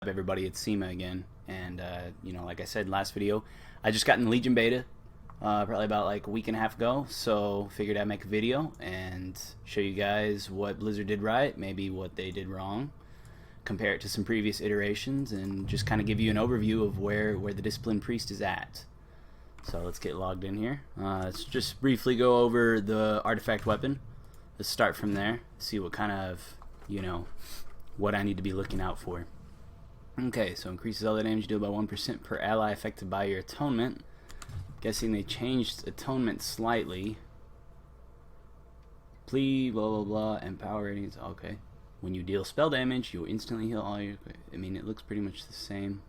Everybody, it's Sema again, and like I said last video, I just got in Legion beta probably about like a week and a half ago, so figured I'd make a video and show you guys what Blizzard did right, maybe what they did wrong, compare it to some previous iterations, and just kind of give you an overview of where the Disciplined Priest is at. So let's get logged in here. Let's just briefly go over the artifact weapon. Let's start from there, see what kind of, what I need to be looking out for. Okay, so increases all the damage you deal by 1% per ally affected by your atonement. Guessing they changed atonement slightly. Plea, blah blah blah, and power ratings. Okay. When you deal spell damage, you'll instantly heal all your... it looks pretty much the same.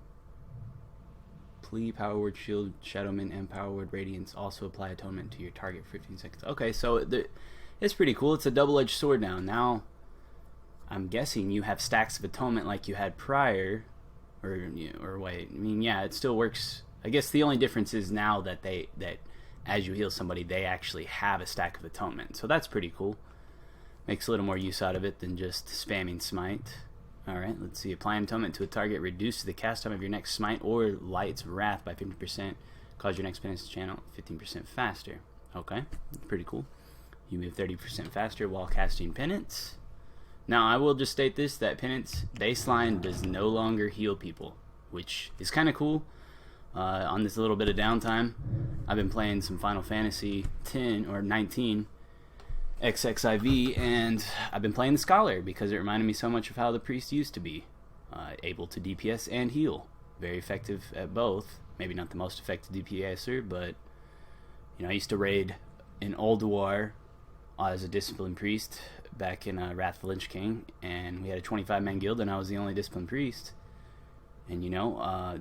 Plea, power word, shield, shadow mint, and power word radiance also apply atonement to your target for 15 seconds. Okay, so it's pretty cool. It's a double-edged sword now. Now, I'm guessing you have stacks of atonement like you had prior. Or wait, yeah, it still works. I guess the only difference is now that as you heal somebody, they actually have a stack of atonement. So that's pretty cool. Makes a little more use out of it than just spamming smite. Alright, let's see. Applying atonement to a target reduces the cast time of your next smite or light's wrath by 50%. Cause your next penance channel 15% faster. Okay, pretty cool. You move 30% faster while casting penance. Now, I will just state this, that Penance baseline does no longer heal people, which is kind of cool. On this little bit of downtime, I've been playing some Final Fantasy 10 or 19 XXIV, and I've been playing the Scholar because it reminded me so much of how the Priest used to be. Able to DPS and heal. Very effective at both. Maybe not the most effective DPSer, but I used to raid in Ulduar as a Disciplined Priest back in Wrath of the Lich King, and we had a 25-man guild, and I was the only Disciplined Priest. And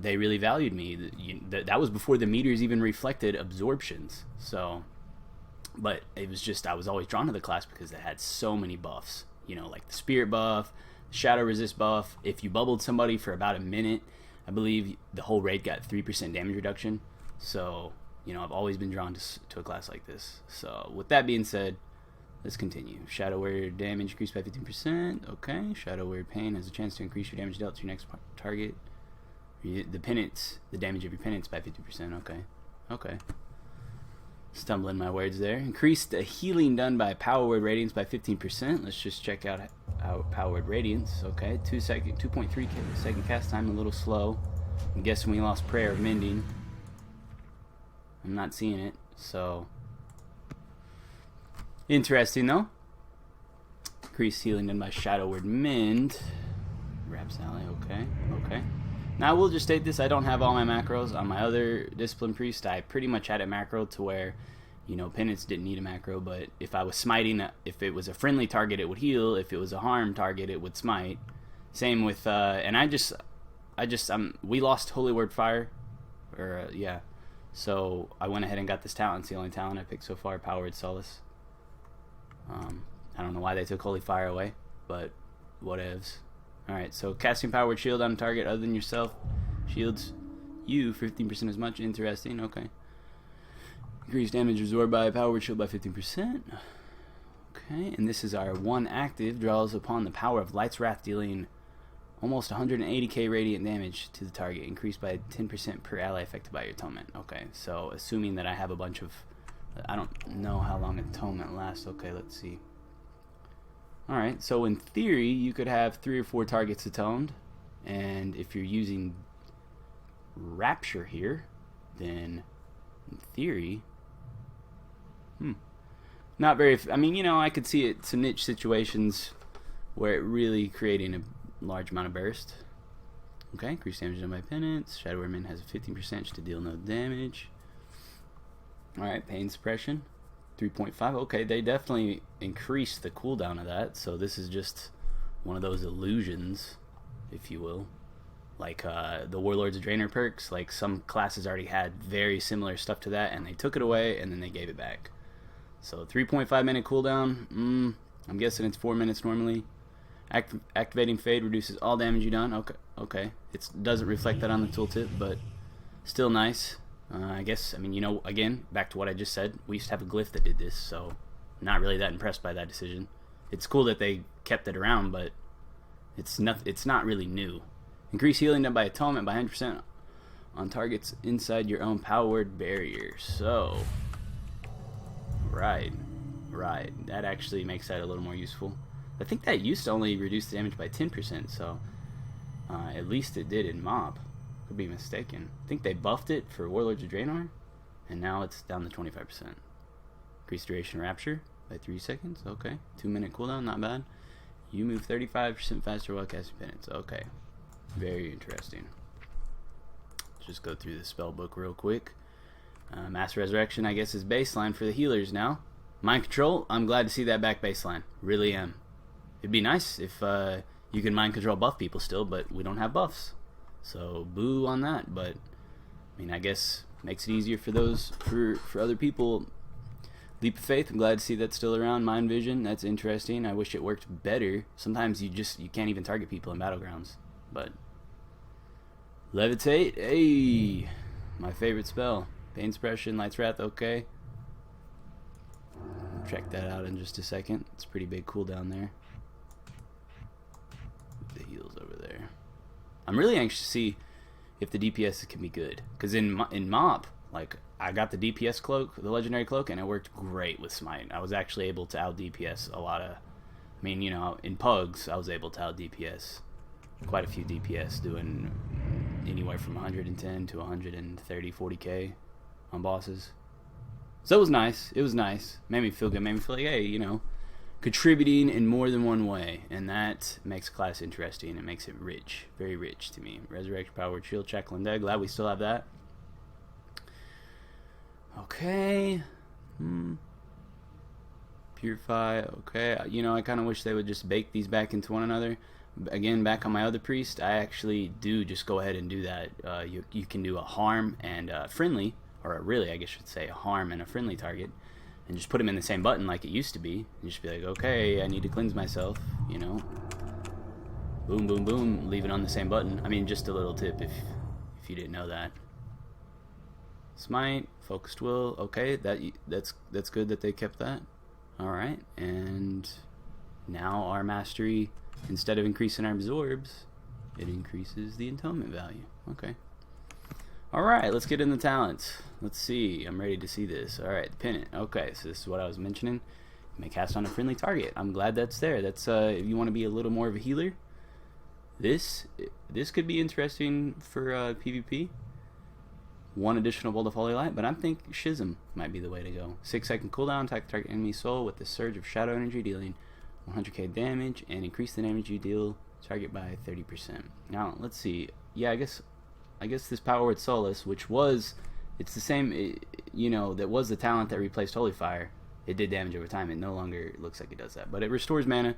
they really valued me. That was before the meters even reflected absorptions. So, but it was just, I was always drawn to the class because it had so many buffs. Like the Spirit buff, Shadow Resist buff. If you bubbled somebody for about a minute, I believe the whole raid got 3% damage reduction. So, I've always been drawn to a class like this. So, with that being said, let's continue. Shadow Word damage increased by 15%. Okay. Shadow Word Pain has a chance to increase your damage dealt to your next target. The damage of your penance by 50%. Okay. Okay. Stumbling my words there. Increased the healing done by Power Word Radiance by 15%. Let's just check out how Power Word Radiance. Okay. 2.3 second cast time, a little slow. I'm guessing we lost Prayer of Mending. I'm not seeing it, so... Interesting though. Increased healing done by Shadow Word Mend. Wrap Sally, okay, okay. Now I will just state this, I don't have all my macros. On my other Disciplined Priest, I pretty much had a macro to where, Penance didn't need a macro, but if I was smiting, if it was a friendly target, it would heal. If it was a harm target, it would smite. Same with, and we lost Holy Word Fire, yeah. So I went ahead and got this talent. It's the only talent I picked so far, Power Word Solace. I don't know why they took Holy Fire away, but whatevs. Alright, so casting Power Word Shield on a target other than yourself shields you 15% as much. Interesting, okay. Increased damage absorbed by Power Word Shield by 15%. Okay, and this is our one active. Draws upon the power of Light's Wrath, dealing almost 180k radiant damage to the target, increased by 10% per ally affected by your atonement. Okay, so assuming that I have a bunch of... I don't know how long atonement lasts. Okay, let's see. Alright, so in theory, you could have 3 or 4 targets atoned. And if you're using Rapture here, then in theory... Not very... I could see it some niche situations where it really creating a large amount of burst. Okay, increased damage done by penance. Shadow Word Mend has a 15% to deal no damage. Alright, pain suppression 3.5. Okay, they definitely increased the cooldown of that, so this is just one of those illusions, if you will. Like the Warlords of Draenor perks, like some classes already had very similar stuff to that, and they took it away and then they gave it back. So 3.5 minute cooldown, I'm guessing it's 4 minutes normally. Activating Fade reduces all damage you done. Okay. It doesn't reflect that on the tooltip, but still nice. I guess, again, back to what I just said, we used to have a glyph that did this, so not really that impressed by that decision. It's cool that they kept it around, but it's not really new. Increase healing done by atonement by 100% on targets inside your own power word barrier. So, right. That actually makes that a little more useful. I think that used to only reduce the damage by 10%, so at least it did in Mob. Could be mistaken. I think they buffed it for Warlords of Draenor, and now it's down to 25%. Increase duration Rapture by 3 seconds. Okay. 2-minute cooldown, not bad. You move 35% faster while casting penance. Okay. Very interesting. Just go through the spell book real quick. Mass Resurrection, I guess, is baseline for the healers now. Mind Control, I'm glad to see that back baseline. Really am. It'd be nice if you can Mind Control buff people still, but we don't have buffs. So, boo on that. But, I mean, I guess makes it easier for those, for other people. Leap of Faith, I'm glad to see that's still around. Mind Vision, that's interesting. I wish it worked better. Sometimes you can't even target people in Battlegrounds. But, Levitate, hey, my favorite spell. Pain Suppression, Light's Wrath, okay. Check that out in just a second. It's a pretty big cooldown there. The heals over there. I'm really anxious to see if the DPS can be good. Because in Mob, like, I got the DPS cloak, the legendary cloak, and it worked great with Smite. I was actually able to out DPS a lot of, I mean, you know, in Pugs, I was able to out DPS quite a few DPS, doing anywhere from 110 to 130, 40k on bosses. So it was nice. It was nice. Made me feel good. Made me feel like, hey, you know, contributing in more than one way. And that makes class interesting. It makes it rich. Very rich to me. Resurrection, Power, Shield, Shackle, Dead. Glad we still have that. Okay. Purify. Okay. You know, I kind of wish they would just bake these back into one another. Again, back on my other priest, I actually do just go ahead and do that. You can do a harm and a friendly, or really, I guess I should say, a harm and a friendly target, and just put them in the same button like it used to be, and just be like, okay, I need to cleanse myself, you know. Boom, boom, boom, leave it on the same button. I mean, just a little tip if you didn't know that. Smite, Focused Will, okay, that's good that they kept that. All right, and now our mastery, instead of increasing our absorbs, it increases the atonement value. Okay. Alright, let's get in the talents. Let's see. I'm ready to see this. Alright, the pennant. Okay, so this is what I was mentioning. You may cast on a friendly target. I'm glad that's there. That's if you want to be a little more of a healer. This could be interesting for PvP. One additional Bolt of Holy Light, but I think Schism might be the way to go. 6-second cooldown, attack the target enemy soul with the surge of shadow energy, dealing 100k damage, and increase the damage you deal target by 30%. Now, let's see. Yeah, I guess this Power Word Solace, which was, it's the same, you know, that was the talent that replaced Holy Fire. It did damage over time. It no longer looks like it does that. But it restores mana.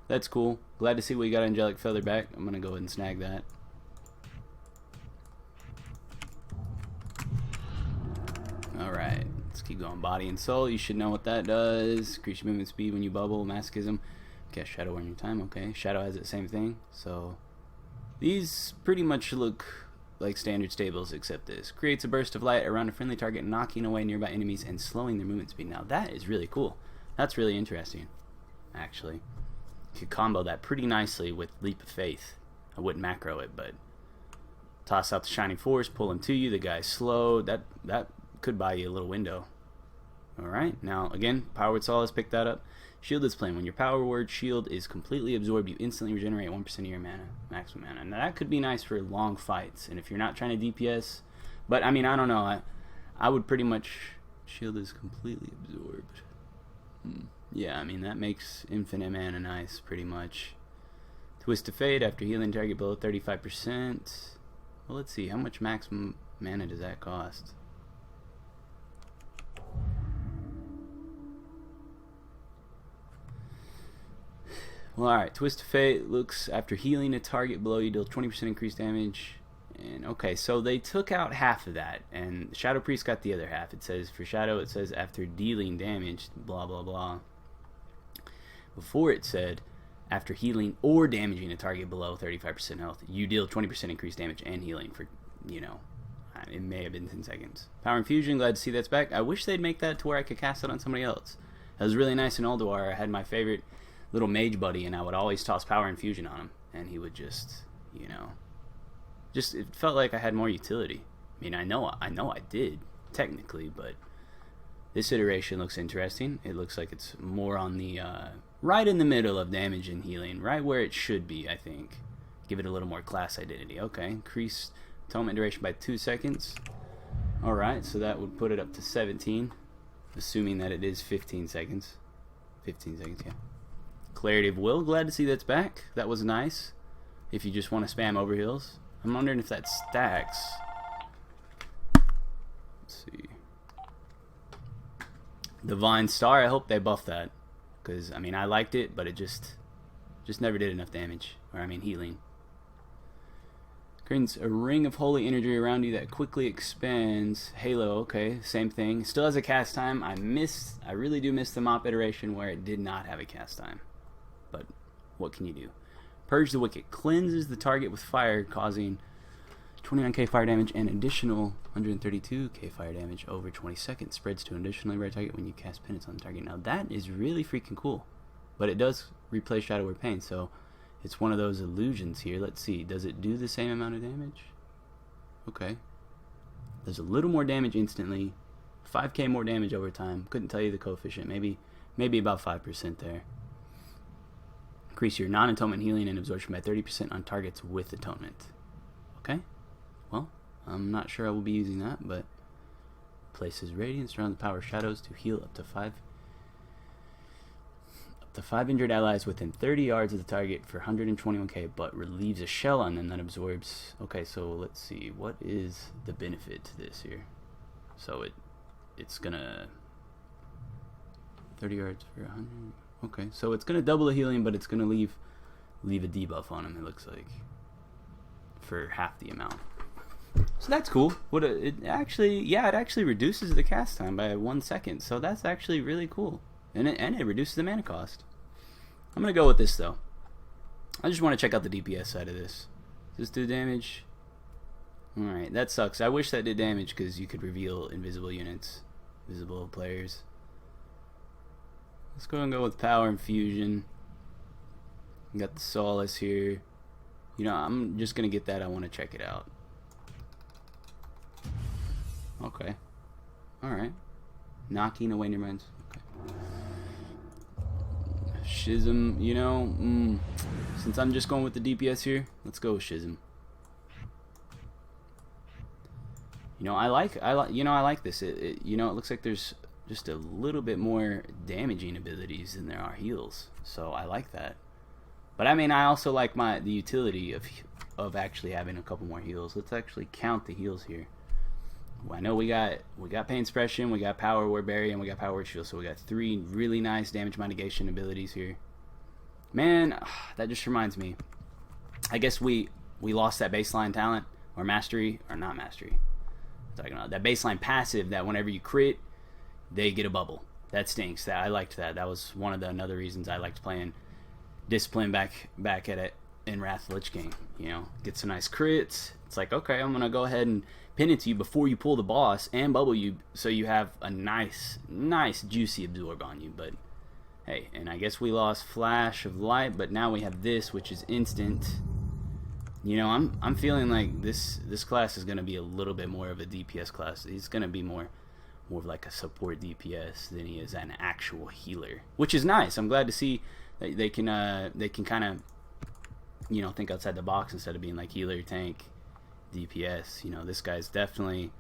That's cool. Glad to see we got Angelic Feather back. I'm going to go ahead and snag that. Alright, let's keep going. Body and Soul, you should know what that does. Increase your movement speed when you bubble. Masochism. Cast Shadow on your time. Okay, Shadow has the same thing. So, these pretty much look like standard stables, except this. Creates a burst of light around a friendly target, knocking away nearby enemies and slowing their movement speed. Now, that is really cool. That's really interesting, actually. You could combo that pretty nicely with Leap of Faith. I wouldn't macro it, but toss out the Shining Force, pull him to you. The guy's slow. That could buy you a little window. Alright, now again, Power Word Solace, pick that up. Shield Display. When your Power Word Shield is completely absorbed, you instantly regenerate 1% of your mana, maximum mana. Now that could be nice for long fights, and if you're not trying to DPS, but I mean, I don't know, I would pretty much, Shield is completely absorbed. Yeah, I mean, that makes infinite mana nice, pretty much. Twist of Fate, after healing target below 35%. Well, let's see, how much maximum mana does that cost? Well, alright, Twist of Fate looks, after healing a target below you, deal 20% increased damage. And okay, so they took out half of that, and Shadow Priest got the other half. It says, for Shadow, it says after dealing damage, blah, blah, blah. Before it said, after healing or damaging a target below 35% health, you deal 20% increased damage and healing for, you know, it may have been 10 seconds. Power Infusion, glad to see that's back. I wish they'd make that to where I could cast it on somebody else. That was really nice in Ulduar. I had my favorite little mage buddy, and I would always toss Power Infusion on him, and he would just, you know, Just it felt like I had more utility. I mean, I know I did technically, but this iteration looks interesting. It looks like it's more on the right in the middle of damage and healing, right where it should be, I think. Give it a little more class identity. Okay, increase atonement duration by 2 seconds. Alright, so that would put it up to 17, assuming that it is 15 seconds. 15 seconds, yeah. Clarity of Will, glad to see that's back. That was nice. If you just want to spam overheals. I'm wondering if that stacks. Let's see. Divine Star, I hope they buff that. Because, I mean, I liked it, but it just never did enough damage. Or, I mean, healing. Creates a ring of holy energy around you that quickly expands. Halo, okay, same thing. Still has a cast time. I really do miss the mop iteration where it did not have a cast time. But what can you do? Purge the Wicked. Cleanses the target with fire, causing 29k fire damage and additional 132k fire damage over 20 seconds. Spreads to an additionally rare target when you cast penance on the target. Now that is really freaking cool. But it does replace Shadow Word Pain, so it's one of those illusions here. Let's see. Does it do the same amount of damage? Okay. There's a little more damage instantly. 5k more damage over time. Couldn't tell you the coefficient. Maybe about 5% there. Increase your non-atonement healing and absorption by 30% on targets with atonement. Okay. Well, I'm not sure I will be using that, but places radiance around the power of shadows to heal up to 5 injured allies within 30 yards of the target for 121k, but relieves a shell on them that absorbs. Okay, so let's see. What is the benefit to this here? So it's gonna 30 yards for 100. Okay, so it's gonna double the healing, but it's gonna leave a debuff on him. It looks like for half the amount. So that's cool. It actually reduces the cast time by 1 second. So that's actually really cool. And it reduces the mana cost. I'm going to go with this, though. I just want to check out the DPS side of this. Does this do damage? Alright, that sucks. I wish that did damage because you could reveal invisible units. Visible players. Let's go and go with Power Infusion. Got the Solace here. You know, I'm just going to get that. I want to check it out. Okay. Alright. Knocking away near minds. Okay. Schism, you know, since I'm just going with the DPS here, let's go with Schism. You know, I like this. It looks like there's just a little bit more damaging abilities than there are heals, so I like that. But I mean, I also like the utility of actually having a couple more heals. Let's actually count the heals here. I know we got Pain Suppression, we got Power Word Barrier, and we got Power Word Shield, so we got 3 really nice damage mitigation abilities here. Man, that just reminds me. I guess we lost that baseline talent, or mastery, or not mastery. I'm talking about that baseline passive that whenever you crit, they get a bubble. That stinks. I liked that. That was one of the another reasons I liked playing Discipline back at it in Wrath of Lich King. You know, get some nice crits. It's like, okay, I'm gonna go ahead and penance you before you pull the boss and bubble you, so you have a nice juicy absorb on you. But hey, and I guess we lost Flash of Light, but now we have this, which is instant. You know, I'm feeling like this class is gonna be a little bit more of a DPS class. He's gonna be more of like a support DPS than he is an actual healer, which is nice. I'm glad to see that they can kind of, you know, think outside the box instead of being like healer, tank, DPS. You know, this guy's definitely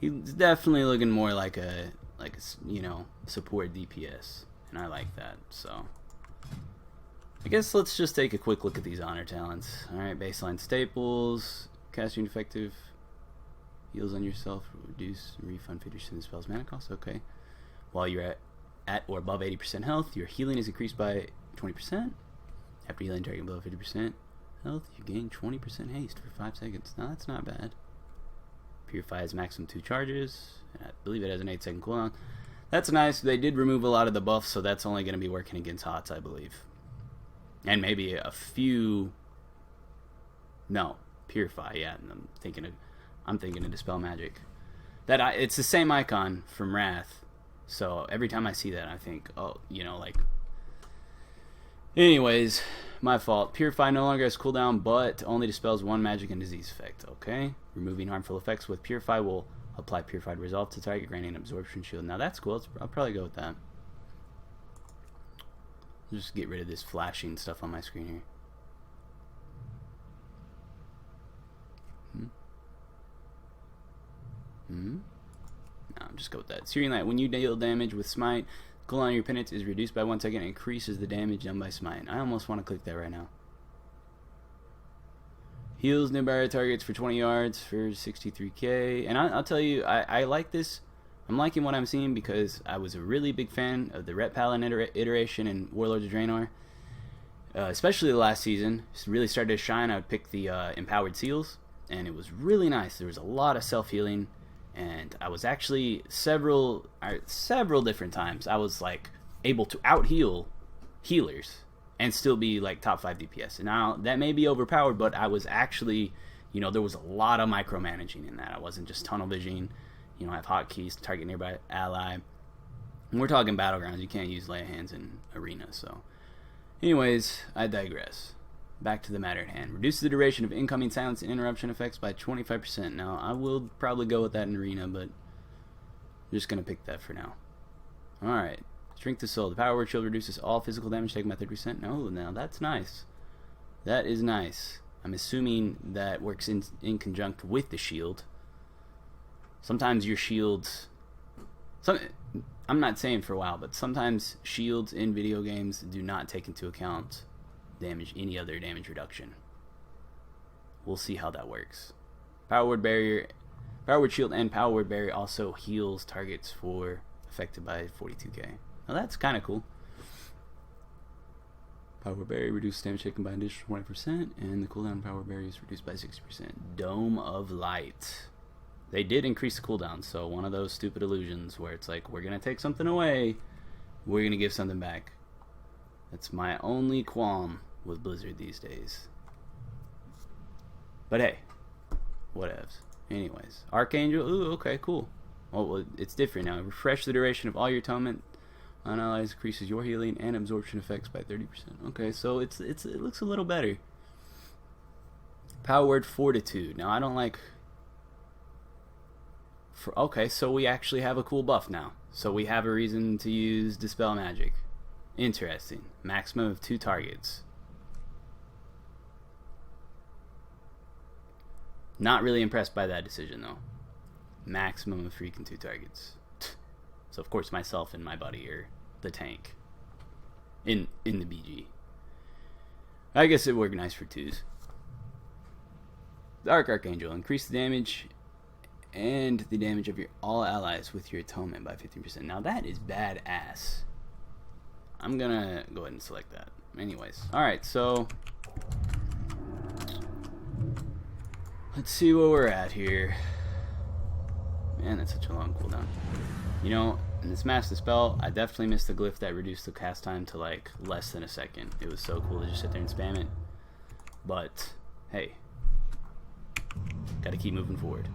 looking more like a you know, support DPS, and I like that. So I guess let's just take a quick look at these honor talents. All right, baseline staples, casting effective, heals on yourself, reduce and refund 50% of the spell's mana cost. Okay, while you're at or above 80% health, your healing is increased by 20%. After healing target below 50% health, you gain 20% haste for 5 seconds. Now that's not bad. Purify has maximum 2 charges, and I believe it has an 8-second cooldown. That's nice. They did remove a lot of the buffs, so that's only going to be working against HOTS, I believe. And maybe a few. No, Purify. Yeah, I'm thinking of Dispel Magic. It's the same icon from Wrath. So every time I see that, I think, oh, you know, like. Anyways, My fault. Purify no longer has cooldown, but only dispels one magic and disease effect. Okay. Removing harmful effects with Purify will apply Purified Resolve to target, granting an absorption shield. Now that's cool. I'll probably go with that. Just get rid of this flashing stuff on my screen here. No, just go with that. Searing Light. When you deal damage with Smite, cooldown on your penance is reduced by 1 second and increases the damage done by Smite. I almost want to click that right now. Heals nearby targets for 20 yards for 63k. And I'll tell you, I like this. I'm liking what I'm seeing because I was a really big fan of the Ret Paladin iteration in Warlords of Draenor. Especially the last season. It really started to shine. I would pick the Empowered Seals. And it was really nice. There was a lot of self-healing. And I was actually several different times I was like able to out-heal healers and still be like top 5 DPS. And now that may be overpowered, but I was actually, you know, there was a lot of micromanaging in that. I wasn't just tunnel visioning, you know, I have hotkeys to target nearby ally. And we're talking battlegrounds. You can't use lay of hands in arena. So, anyways, I digress. Back to the matter at hand. Reduce the duration of incoming silence and interruption effects by 25%. Now, I will probably go with that in arena, but I'm just going to pick that for now. Alright. Shrink the Soul. The Power Word Shield reduces all physical damage taken by 30%. No, now that's nice. That is nice. I'm assuming that works in conjunct with the shield. Sometimes your shields... I'm not saying for a while, but sometimes shields in video games do not take into account any other damage reduction. We'll see how that works. Power Word Barrier, Power Word Shield, and Power Word Barrier also heals targets for affected by 42k. Now that's kind of cool. Power Word Barrier reduces damage taken by an additional 20%, and the cooldown Power Word Barrier is reduced by 60%. Dome of Light. They did increase the cooldown, so one of those stupid illusions where it's like, we're gonna take something away, we're gonna give something back. That's my only qualm with Blizzard these days. But hey, whatevs. Anyways, Archangel. Ooh, okay, cool. Oh, well, it's different now. Refresh the duration of all your atonement on allies, increases your healing and absorption effects by 30%. Okay, so it looks a little better. Power Word Fortitude. Now I don't like. Okay, so we actually have a cool buff now. So we have a reason to use Dispel Magic. Interesting. Maximum of 2 targets. Not really impressed by that decision though. Maximum of freaking 2 targets. So of course myself and my buddy are the tank. In the BG. I guess it worked nice for 2s. Dark Archangel. Increase the damage and the damage of all allies with your atonement by 15%. Now that is badass. I'm gonna go ahead and select that. Anyways, alright, so let's see where we're at here. Man, that's such a long cooldown. You know, in this Master Spell, I definitely missed the glyph that reduced the cast time to like less than a second. It was so cool to just sit there and spam it. But, hey, gotta keep moving forward.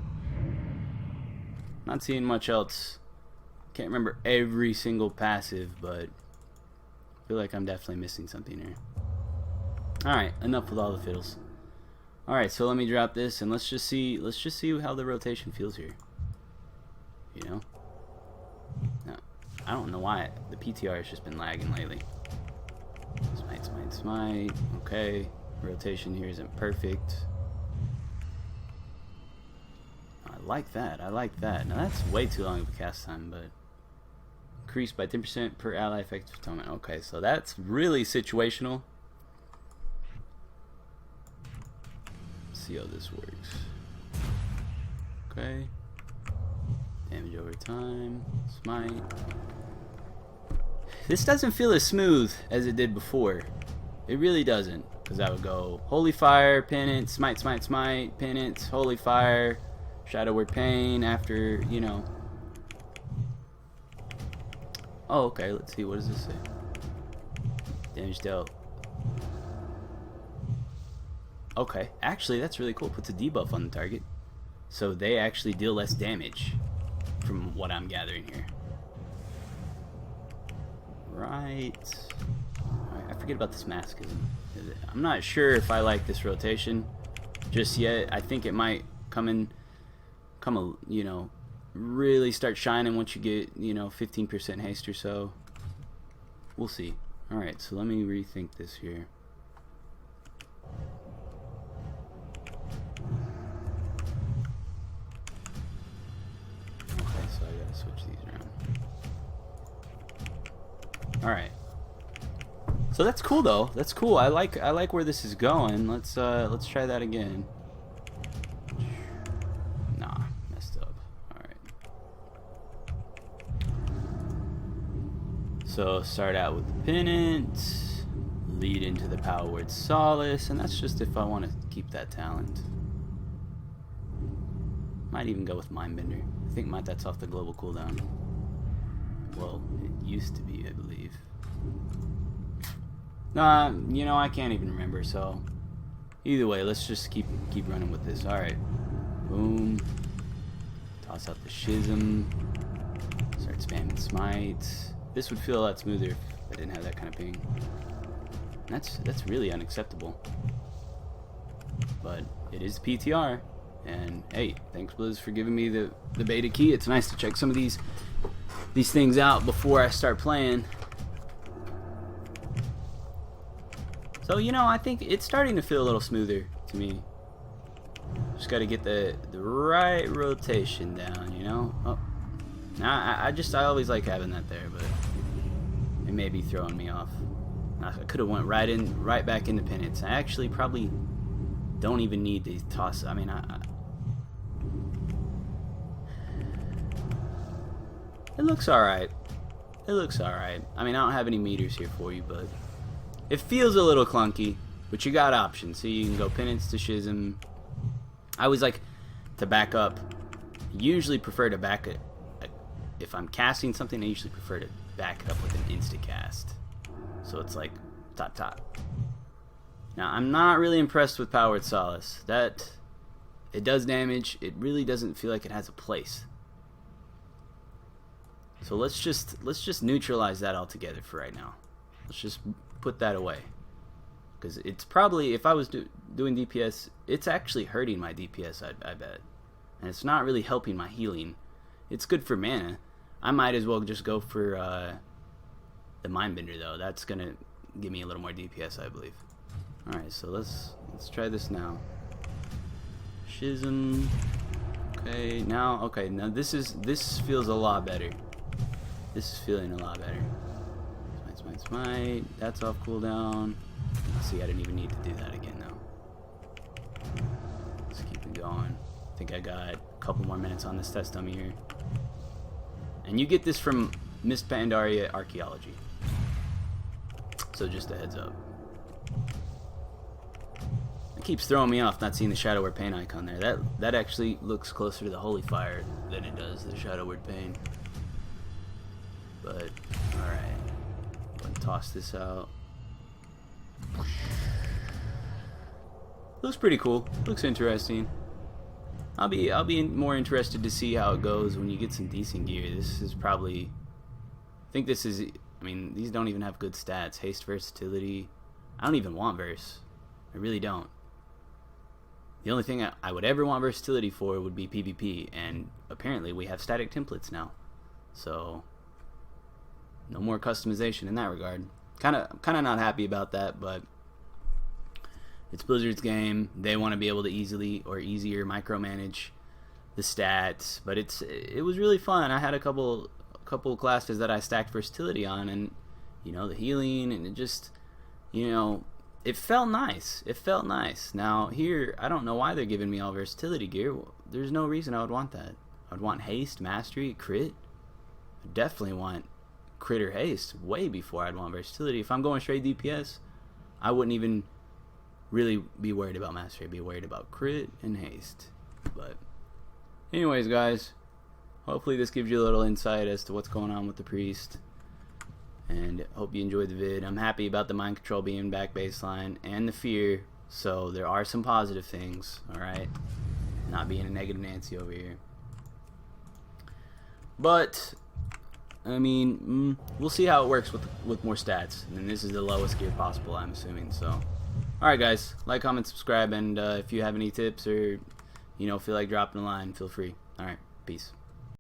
Not seeing much else. Can't remember every single passive, but I feel like I'm definitely missing something here. Alright, enough with all the fiddles. Alright, so let me drop this and let's just see how the rotation feels here. You know? No, I don't know why the PTR has just been lagging lately. Smite, smite, smite. Okay. Rotation here isn't perfect. I like that. I like that. Now that's way too long of a cast time, but increased by 10% per ally effective atonement. Okay, so that's really situational. Let's see how this works. Okay. Damage over time. Smite. This doesn't feel as smooth as it did before. It really doesn't. Because I would go Holy Fire, Penance, Smite, Smite, Smite, Penance, Holy Fire, Shadow Word Pain after, you know. Oh, okay, let's see, what does this say? Damage dealt. Okay, actually that's really cool. Puts a debuff on the target. So they actually deal less damage from what I'm gathering here. Right. forget about this masochism. I'm not sure if I like this rotation just yet. I think it might you know, really start shining once you get, you know, 15% haste or so. We'll see. Alright, so let me rethink this here. Okay, so I gotta switch these around. Alright. So that's cool though. That's cool. I like where this is going. Let's try that again. Nah, messed up. Alright. So start out with the pennant, lead into the power word solace, and that's just if I want to keep that talent. Might even go with Mindbender. I think that's off the global cooldown. Well, it used to be, I believe. Nah, you know, I can't even remember, so either way, let's just keep running with this. Alright. Boom. Toss out the Schism. Start spamming Smite. This would feel a lot smoother if I didn't have that kind of ping. That's really unacceptable. But it is PTR. And hey, thanks Blizz for giving me the beta key. It's nice to check some of these things out before I start playing. So, you know, I think it's starting to feel a little smoother to me. Just got to get the right rotation down, you know. Oh, I always like having that there, but it may be throwing me off. I could have went right back into penance. I actually probably don't even need to toss. I mean, it looks alright. It looks alright. I mean, I don't have any meters here for you, but it feels a little clunky, but you got options. So you can go penance to Schism. I always like to back up. Usually prefer to back it. If I'm casting something, I usually prefer to back it up with an insta-cast. So it's like top. Now, I'm not really impressed with Powered Solace. That, it does damage. It really doesn't feel like it has a place. So let's just neutralize that altogether for right now. Let's just put that away. Because it's probably, if I was doing DPS, it's actually hurting my DPS, I bet. And it's not really helping my healing. It's good for mana. I might as well just go for the Mindbender, though. That's going to give me a little more DPS, I believe. Alright, so let's try this now. Schism. Okay, now this feels a lot better. This is feeling a lot better. Smite. That's off cooldown. See, I didn't even need to do that again though. Let's keep it going. I think I got a couple more minutes on this test dummy here. And you get this from Miss Pandaria Archaeology. So just a heads up. It keeps throwing me off not seeing the Shadow Word Pain icon there. That actually looks closer to the Holy Fire than it does the Shadow Word Pain. But alright. Toss this out. Looks pretty cool. Looks interesting. I'll be more interested to see how it goes when you get some decent gear. This is probably, I think this is, I mean, these don't even have good stats. Haste versatility. I don't even want verse. I really don't. The only thing I would ever want versatility for would be PvP, and apparently we have static templates now. So no more customization in that regard. Kind of not happy about that, but it's Blizzard's game. They want to be able to easier micromanage the stats. But it was really fun. I had a couple classes that I stacked versatility on, and you know, the healing, and it just, you know, it felt nice. It felt nice. Now here, I don't know why they're giving me all versatility gear. There's no reason I would want that. I'd want haste, mastery, crit. I definitely want crit or haste way before I'd want versatility. If I'm going straight DPS, I wouldn't even really be worried about mastery. I'd be worried about crit and haste. But anyways, guys, hopefully this gives you a little insight as to what's going on with the priest, and hope you enjoyed the vid. I'm happy about the mind control being back baseline and the fear, so there are some positive things. Alright, not being a negative Nancy over here. But I mean, we'll see how it works with more stats. And this is the lowest gear possible, I'm assuming. So, alright guys, like, comment, subscribe, and if you have any tips or, feel like dropping a line, feel free. Alright, peace.